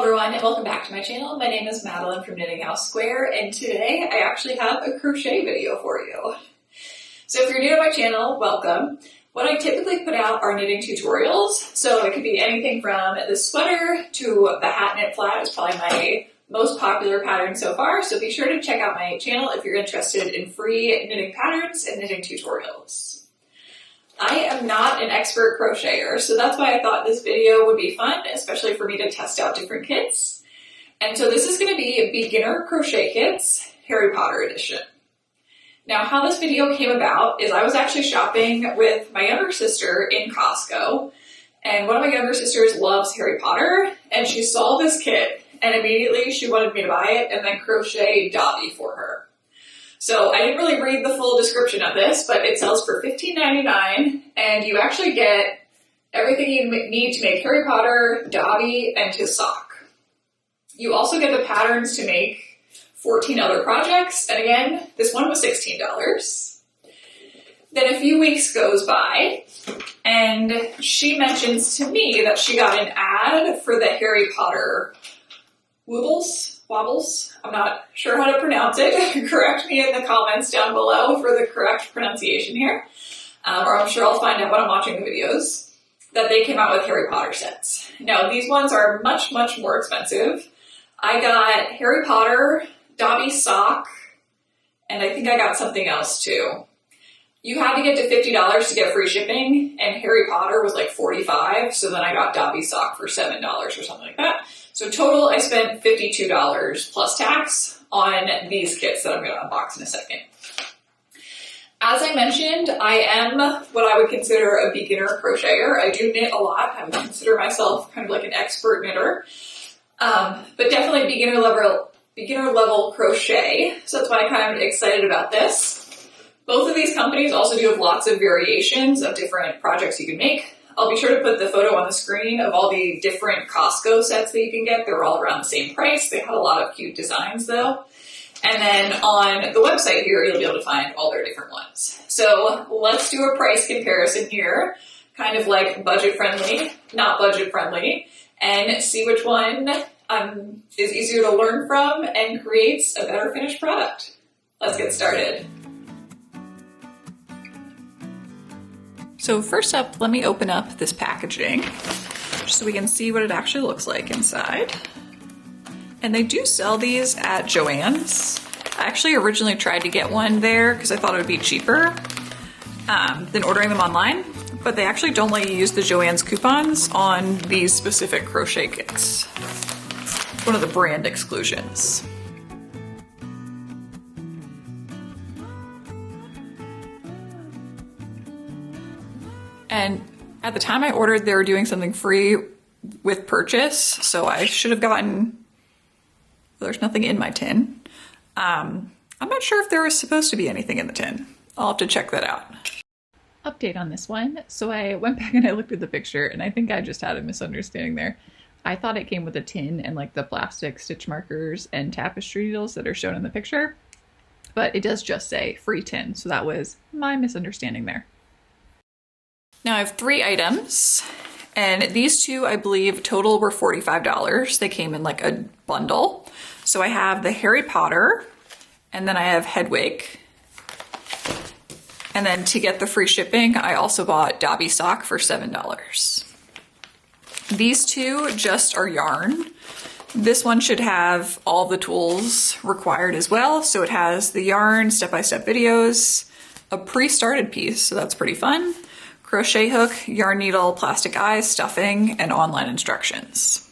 everyone, and welcome back to my channel. My name is Madeline from KnittingHouseSquare, and today I actually have a crochet video for you. So if you're new to my channel, welcome. What I typically put out are knitting tutorials, so it could be anything from the sweater to the hat knit flat is probably my most popular pattern so far, so be sure to check out my channel if you're interested in free knitting patterns and knitting tutorials. I am not an expert crocheter, so that's why I thought this video would be fun, especially for me to test out different kits. And so this is going to be beginner crochet kits, Harry Potter edition. Now, how this video came about is I was actually shopping with my younger sister in Costco, and one of my younger sisters loves Harry Potter, and she saw this kit, and immediately she wanted me to buy it and then crochet Dobby for her. So I didn't really read the full description of this, but it sells for $15.99, and you actually get everything you need to make Harry Potter, Dobby, and his sock. You also get the patterns to make 14 other projects, and again, this one was $16. Then a few weeks goes by, and she mentions to me that she got an ad for the Harry Potter Woobles. I'm not sure how to pronounce it. Correct me in the comments down below for the correct pronunciation here. Or I'm sure I'll find out when I'm watching the videos, that they came out with Harry Potter sets. Now, these ones are much, much more expensive. I got Harry Potter, Dobby sock, and I think I got something else too. You had to get to $50 to get free shipping, and Harry Potter was like $45, so then I got Dobby sock for $7 or something like that. So total, I spent $52 plus tax on these kits that I'm going to unbox in a second. As I mentioned, I am what I would consider a beginner crocheter. I do knit a lot. I would consider myself kind of like an expert knitter, but definitely beginner level crochet. So that's why I'm kind of excited about this. Both of these companies also do have lots of variations of different projects you can make. I'll be sure to put the photo on the screen of all the different Costco sets that you can get. They're all around the same price. They had a lot of cute designs though. And then on the website here, you'll be able to find all their different ones. So let's do a price comparison here, kind of like budget friendly, not budget friendly, and see which one is easier to learn from and creates a better finished product. Let's get started. So first up, let me open up this packaging just so we can see what it actually looks like inside. And they do sell these at Joann's. I actually originally tried to get one there because I thought it would be cheaper than ordering them online, but they actually don't let you use the Joann's coupons on these specific crochet kits. One of the brand exclusions. And at the time I ordered, they were doing something free with purchase, so I should have gotten, there's nothing in my tin. I'm not sure if there was supposed to be anything in the tin. I'll have to check that out. Update on this one. So I went back and I looked at the picture, and I think I just had a misunderstanding there. I thought it came with a tin and like the plastic stitch markers and tapestry needles that are shown in the picture, but it does just say free tin, so that was my misunderstanding there. Now I have 3 items, and these two I believe total were $45. They came in like a bundle. So I have the Harry Potter, and then I have Hedwig. And then to get the free shipping, I also bought Dobby sock for $7. These two just are yarn. This one should have all the tools required as well. So it has the yarn, step-by-step videos, a pre-started piece, so that's pretty fun. Crochet hook, yarn needle, plastic eyes, stuffing, and online instructions.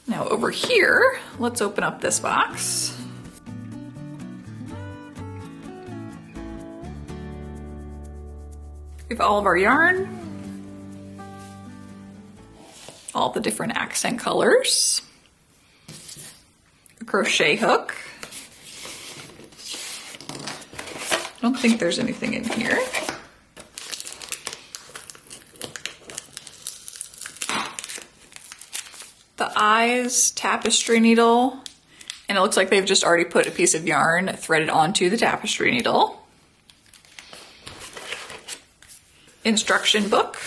Now over here, let's open up this box. We have all of our yarn, all the different accent colors, a crochet hook. I don't think there's anything in here. The eyes, tapestry needle, and it looks like they've just already put a piece of yarn threaded onto the tapestry needle. Instruction book,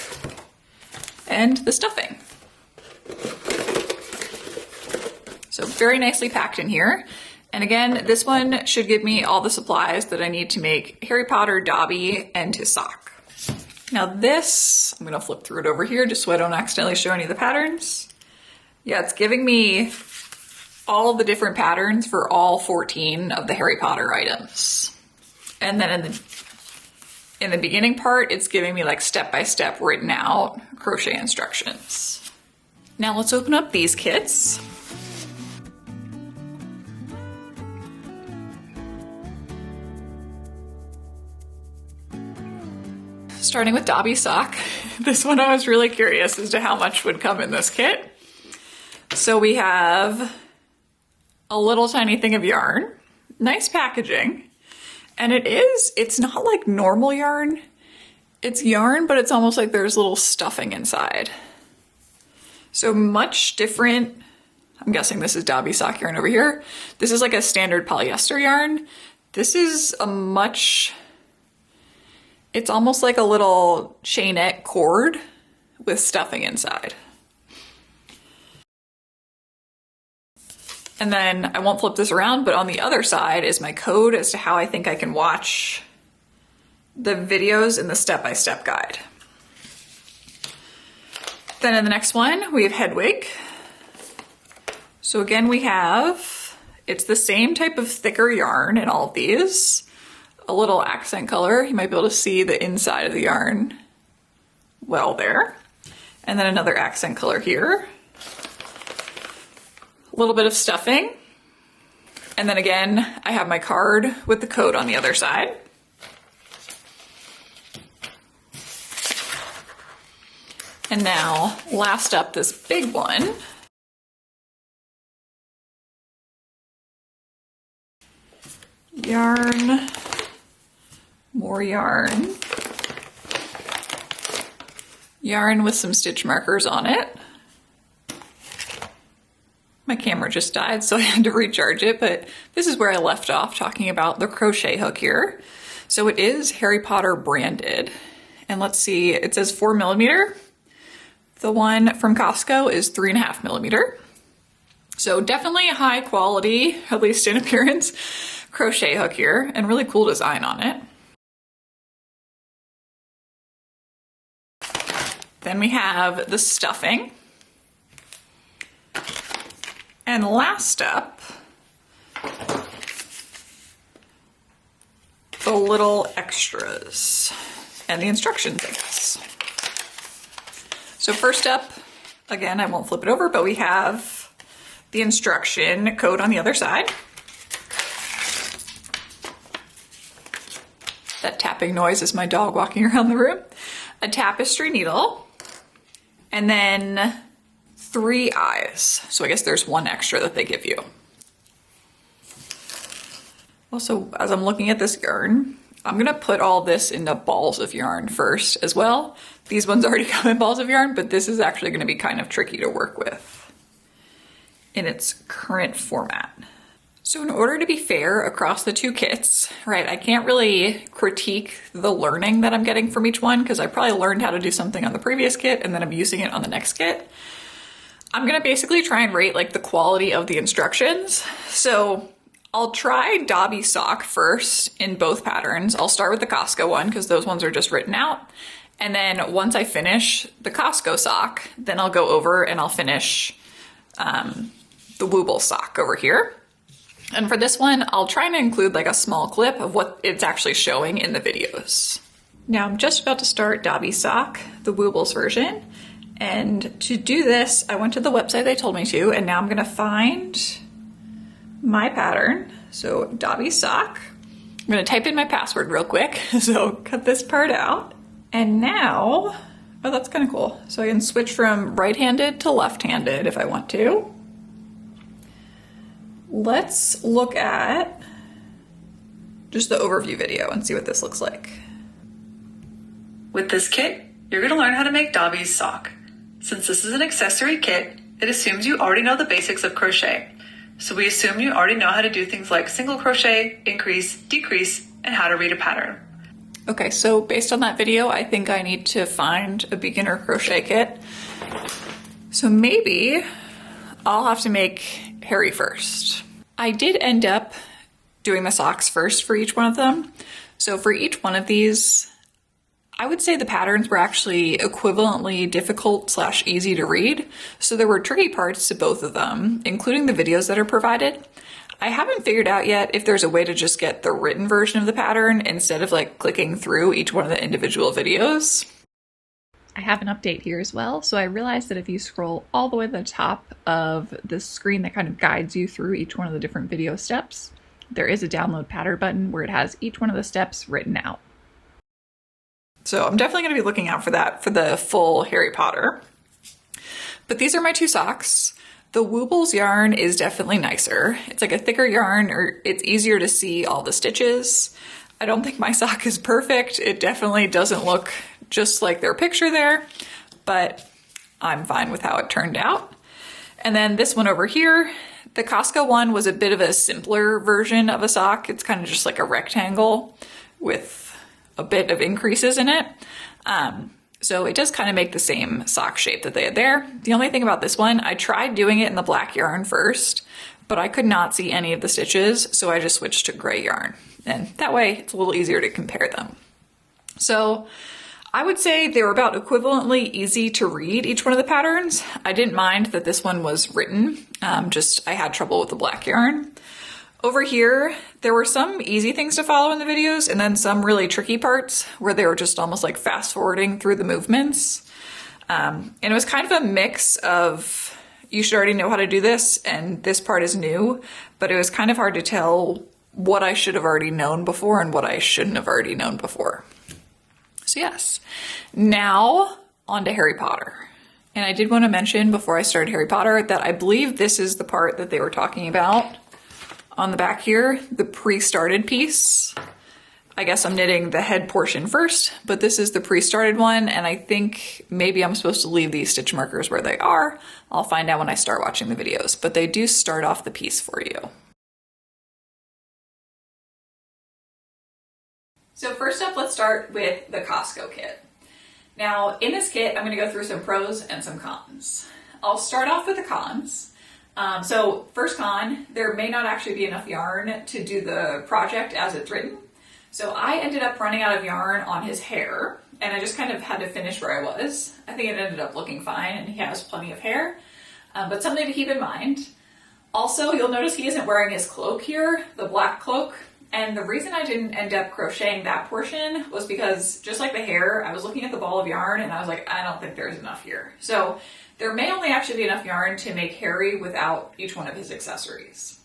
and the stuffing. So very nicely packed in here. And again, this one should give me all the supplies that I need to make Harry Potter, Dobby, and his sock. Now this, I'm gonna flip through it over here just so I don't accidentally show any of the patterns. Yeah, it's giving me all of the different patterns for all 14 of the Harry Potter items. And then in the beginning part, it's giving me like step-by-step written out crochet instructions. Now let's open up these kits. Starting with Dobby's sock. This one I was really curious as to how much would come in this kit. So we have a little tiny thing of yarn, nice packaging, and it's not like normal yarn. It's yarn, but it's almost like there's little stuffing inside. So much different. I'm guessing this is Dobby sock yarn over here. This is like a standard polyester yarn. This is it's almost like a little chainette cord with stuffing inside. And then I won't flip this around, but on the other side is my code as to how I think I can watch the videos in the step-by-step guide. Then in the next one, we have Hedwig. So again, it's the same type of thicker yarn in all of these. A little accent color. You might be able to see the inside of the yarn well there. And then another accent color here. A little bit of stuffing. And then again, I have my card with the code on the other side. And now, last up, this big one. Yarn. More yarn. Yarn with some stitch markers on it. My camera just died, so I had to recharge it, but this is where I left off talking about the crochet hook here. So it is Harry Potter branded. And let's see, it says 4mm. The one from Costco is 3.5mm. So definitely a high quality, at least in appearance, crochet hook here, and really cool design on it. Then we have the stuffing. And last up, the little extras and the instructions, I guess. So first up, again, I won't flip it over, but we have the instruction code on the other side. That tapping noise is my dog walking around the room. A tapestry needle. And then 3 eyes. So I guess there's one extra that they give you. Also, as I'm looking at this yarn, I'm gonna put all this into balls of yarn first as well. These ones already come in balls of yarn, but this is actually gonna be kind of tricky to work with in its current format. So in order to be fair across the 2 kits, right, I can't really critique the learning that I'm getting from each one because I probably learned how to do something on the previous kit and then I'm using it on the next kit. I'm gonna basically try and rate like the quality of the instructions. So I'll try Dobby sock first in both patterns. I'll start with the Costco one because those ones are just written out. And then once I finish the Costco sock, then I'll go over and I'll finish the Woobles sock over here. And for this one, I'll try and include like a small clip of what it's actually showing in the videos. Now I'm just about to start Dobby sock, the Woobles version. And to do this, I went to the website they told me to, and now I'm gonna find my pattern. So Dobby sock. I'm gonna type in my password real quick. So cut this part out. And now, oh, that's kind of cool. So I can switch from right-handed to left-handed if I want to. Let's look at just the overview video and see what this looks like. With this kit, you're going to learn how to make Dobby's sock. Since this is an accessory kit, it assumes you already know the basics of crochet. So we assume you already know how to do things like single crochet, increase, decrease, and how to read a pattern. Okay, so based on that video, I think I need to find a beginner crochet kit. So maybe I'll have to make Harry first. I did end up doing the socks first for each one of them. So for each one of these, I would say the patterns were actually equivalently difficult / easy to read. So there were tricky parts to both of them, including the videos that are provided. I haven't figured out yet if there's a way to just get the written version of the pattern instead of like clicking through each one of the individual videos. I have an update here as well. So I realized that if you scroll all the way to the top of the screen that kind of guides you through each one of the different video steps, there is a download pattern button where it has each one of the steps written out. So I'm definitely going to be looking out for that for the full Harry Potter. But these are my two socks. The Woobles yarn is definitely nicer. It's like a thicker yarn, or it's easier to see all the stitches. I don't think my sock is perfect. It definitely doesn't look just like their picture there, but I'm fine with how it turned out. And then this one over here, the Costco one was a bit of a simpler version of a sock. It's kind of just like a rectangle with a bit of increases in it. So it does kind of make the same sock shape that they had there. The only thing about this one, I tried doing it in the black yarn first, but I could not see any of the stitches, so I just switched to gray yarn. And that way it's a little easier to compare them. So I would say they were about equivalently easy to read each one of the patterns. I didn't mind that this one was written, just I had trouble with the black yarn. Over here, there were some easy things to follow in the videos and then some really tricky parts where they were just almost like fast forwarding through the movements. And it was kind of a mix of, you should already know how to do this and this part is new, but it was kind of hard to tell what I should have already known before and what I shouldn't have already known before. So yes, now on to Harry Potter. And I did want to mention before I started Harry Potter that I believe this is the part that they were talking about on the back here, the pre-started piece. I guess I'm knitting the head portion first, but this is the pre-started one, and I think maybe I'm supposed to leave these stitch markers where they are. I'll find out when I start watching the videos, but they do start off the piece for you. So first up, let's start with the Costco kit. Now in this kit, I'm going to go through some pros and some cons. I'll start off with the cons. So first con, there may not actually be enough yarn to do the project as it's written. So I ended up running out of yarn on his hair, and I just kind of had to finish where I was. I think it ended up looking fine, and he has plenty of hair, but something to keep in mind. Also, you'll notice he isn't wearing his cloak here, the black cloak. And the reason I didn't end up crocheting that portion was because, just like the hair, I was looking at the ball of yarn and I was like, I don't think there's enough here. So there may only actually be enough yarn to make Harry without each one of his accessories.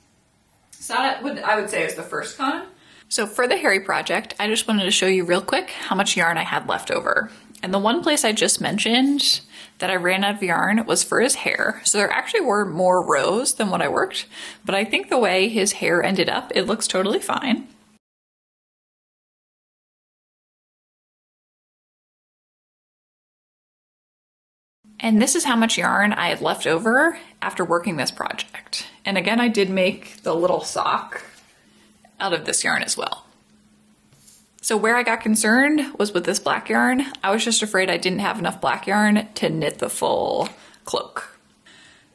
So that I would say is the first con. So for the Harry project, I just wanted to show you real quick how much yarn I had left over. And the one place I just mentioned that I ran out of yarn was for his hair. So there actually were more rows than what I worked, but I think the way his hair ended up, it looks totally fine. And this is how much yarn I had left over after working this project. And again, I did make the little sock out of this yarn as well. So where I got concerned was with this black yarn. I was just afraid I didn't have enough black yarn to knit the full cloak.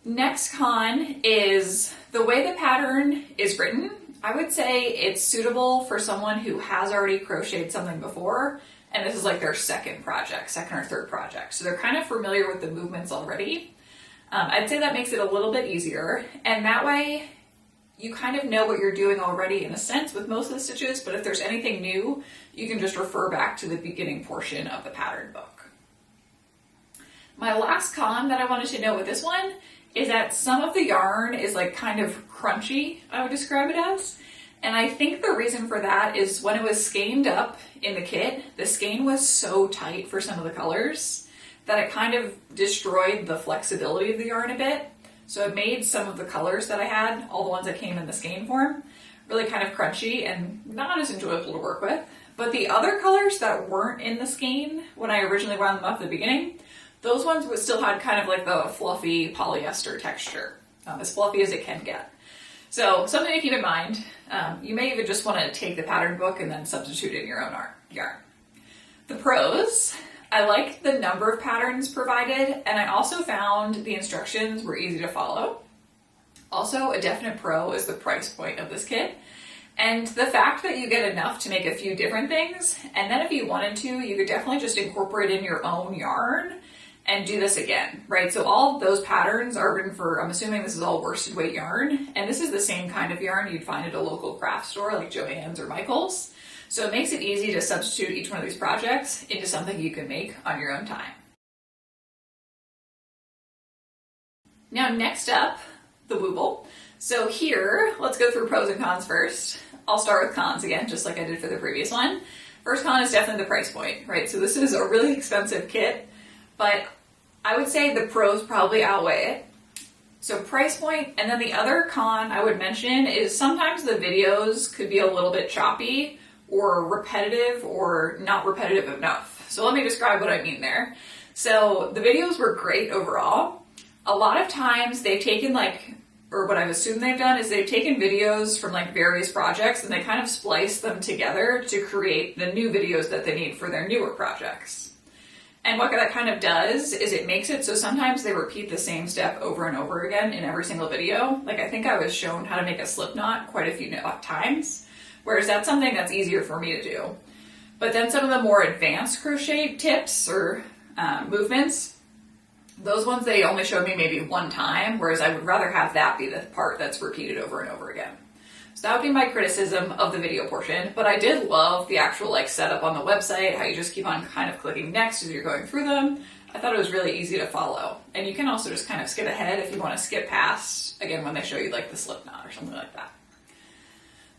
Next con is the way the pattern is written. I would say it's suitable for someone who has already crocheted something before, and this is like their second or third project. So they're kind of familiar with the movements already. I'd say that makes it a little bit easier, and that way you kind of know what you're doing already in a sense with most of the stitches, but if there's anything new, you can just refer back to the beginning portion of the pattern book. My last con that I wanted to note with this one is that some of the yarn is like kind of crunchy, I would describe it as. And I think the reason for that is when it was skeined up in the kit, the skein was so tight for some of the colors that it kind of destroyed the flexibility of the yarn a bit. So it made some of the colors that I had, all the ones that came in the skein form, really kind of crunchy and not as enjoyable to work with. But the other colors that weren't in the skein when I originally wound them up at the beginning, those ones would still had kind of like the fluffy polyester texture, as fluffy as it can get. So something to keep in mind. You may even just want to take the pattern book and then substitute in your own yarn. The pros. I liked the number of patterns provided, and I also found the instructions were easy to follow. Also, a definite pro is the price point of this kit. And the fact that you get enough to make a few different things, and then if you wanted to, you could definitely just incorporate in your own yarn and do this again, right? So all of those patterns are written for, I'm assuming this is all worsted weight yarn, and this is the same kind of yarn you'd find at a local craft store like Joann's or Michael's. So it makes it easy to substitute each one of these projects into something you can make on your own time. Now next up, the Wooble. So here, let's go through pros and cons first. I'll start with cons again, just like I did for the previous one. First con is definitely the price point, right? So this is a really expensive kit, but I would say the pros probably outweigh it. So price point, and then the other con I would mention is sometimes the videos could be a little bit choppy or repetitive or not repetitive enough. So let me describe what I mean there. So the videos were great overall. A lot of times they've taken or what I've assumed they've done is they've taken videos from like various projects and they kind of splice them together to create the new videos that they need for their newer projects. And what that kind of does is it makes it so sometimes they repeat the same step over and over again in every single video. Like I think I was shown how to make a slip knot quite a few times, whereas that's something that's easier for me to do. But then some of the more advanced crochet tips or movements, those ones they only showed me maybe one time, whereas I would rather have that be the part that's repeated over and over again. So that would be my criticism of the video portion, but I did love the actual setup on the website, how you just keep on kind of clicking next as you're going through them. I thought it was really easy to follow. And you can also just kind of skip ahead if you want to skip past, again, when they show you the slip knot or something like that.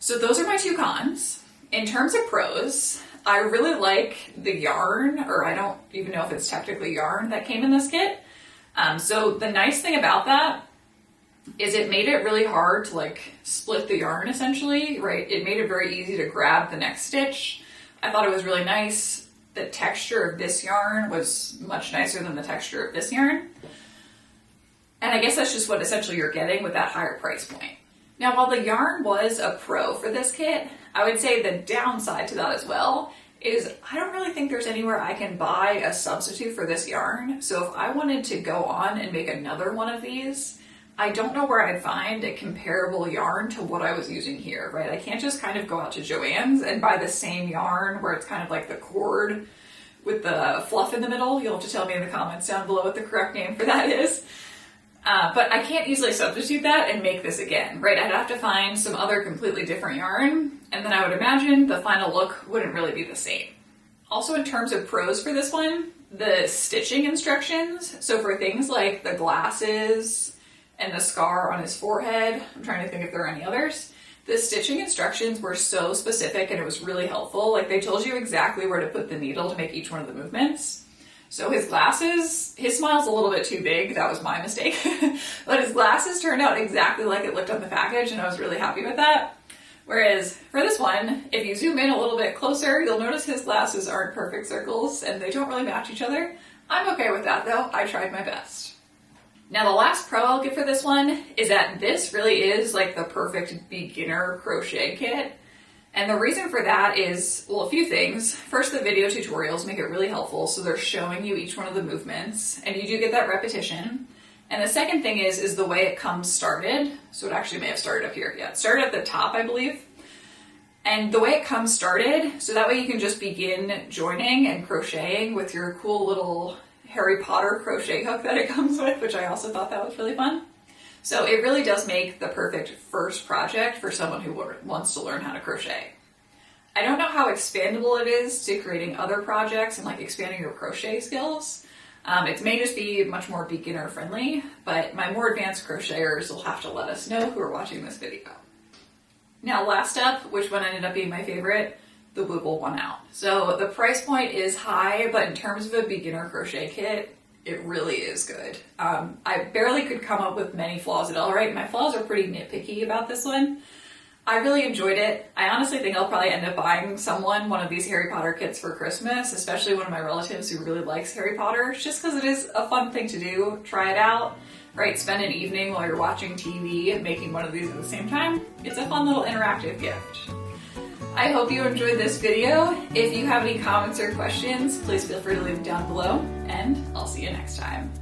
So those are my two cons. In terms of pros, I really like the yarn, or I don't even know if it's technically yarn that came in this kit. So the nice thing about that is it made it really hard to split the yarn essentially, right? It made it very easy to grab the next stitch. I thought it was really nice. The texture of this yarn was much nicer than the texture of this yarn. And I guess that's just what essentially you're getting with that higher price point. Now, while the yarn was a pro for this kit, I would say the downside to that as well is I don't really think there's anywhere I can buy a substitute for this yarn. So if I wanted to go on and make another one of these, I don't know where I'd find a comparable yarn to what I was using here, right? I can't just kind of go out to Joann's and buy the same yarn where it's kind of like the cord with the fluff in the middle. You'll have to tell me in the comments down below what the correct name for that is. But I can't easily substitute that and make this again, right? I'd have to find some other completely different yarn, and then I would imagine the final look wouldn't really be the same. Also, in terms of pros for this one, the stitching instructions. So for things like the glasses and the scar on his forehead, I'm trying to think if there are any others, the stitching instructions were so specific and it was really helpful. They told you exactly where to put the needle to make each one of the movements. So his glasses, his smile's a little bit too big, that was my mistake, but his glasses turned out exactly like it looked on the package and I was really happy with that. Whereas for this one, if you zoom in a little bit closer, you'll notice his glasses aren't perfect circles and they don't really match each other. I'm okay with that though, I tried my best. Now the last pro I'll give for this one is that this really is the perfect beginner crochet kit. And the reason for that is, well, a few things. First, the video tutorials make it really helpful, so they're showing you each one of the movements, and you do get that repetition. And the second thing is the way it comes started. So it actually may have started up here. Yeah, it started at the top, I believe. And the way it comes started, so that way you can just begin joining and crocheting with your cool little Harry Potter crochet hook that it comes with, which I also thought that was really fun. So it really does make the perfect first project for someone who wants to learn how to crochet. I don't know how expandable it is to creating other projects and expanding your crochet skills. It may just be much more beginner friendly, but my more advanced crocheters will have to let us know who are watching this video. Now last up, which one ended up being my favorite, the Wooble won out. So the price point is high, but in terms of a beginner crochet kit, it really is good. I barely could come up with many flaws at all, right? My flaws are pretty nitpicky about this one. I really enjoyed it. I honestly think I'll probably end up buying someone one of these Harry Potter kits for Christmas, especially one of my relatives who really likes Harry Potter, just because it is a fun thing to do. Try it out, right? Spend an evening while you're watching TV and making one of these at the same time. It's a fun little interactive gift. I hope you enjoyed this video. If you have any comments or questions, please feel free to leave them down below, and I'll see you next time.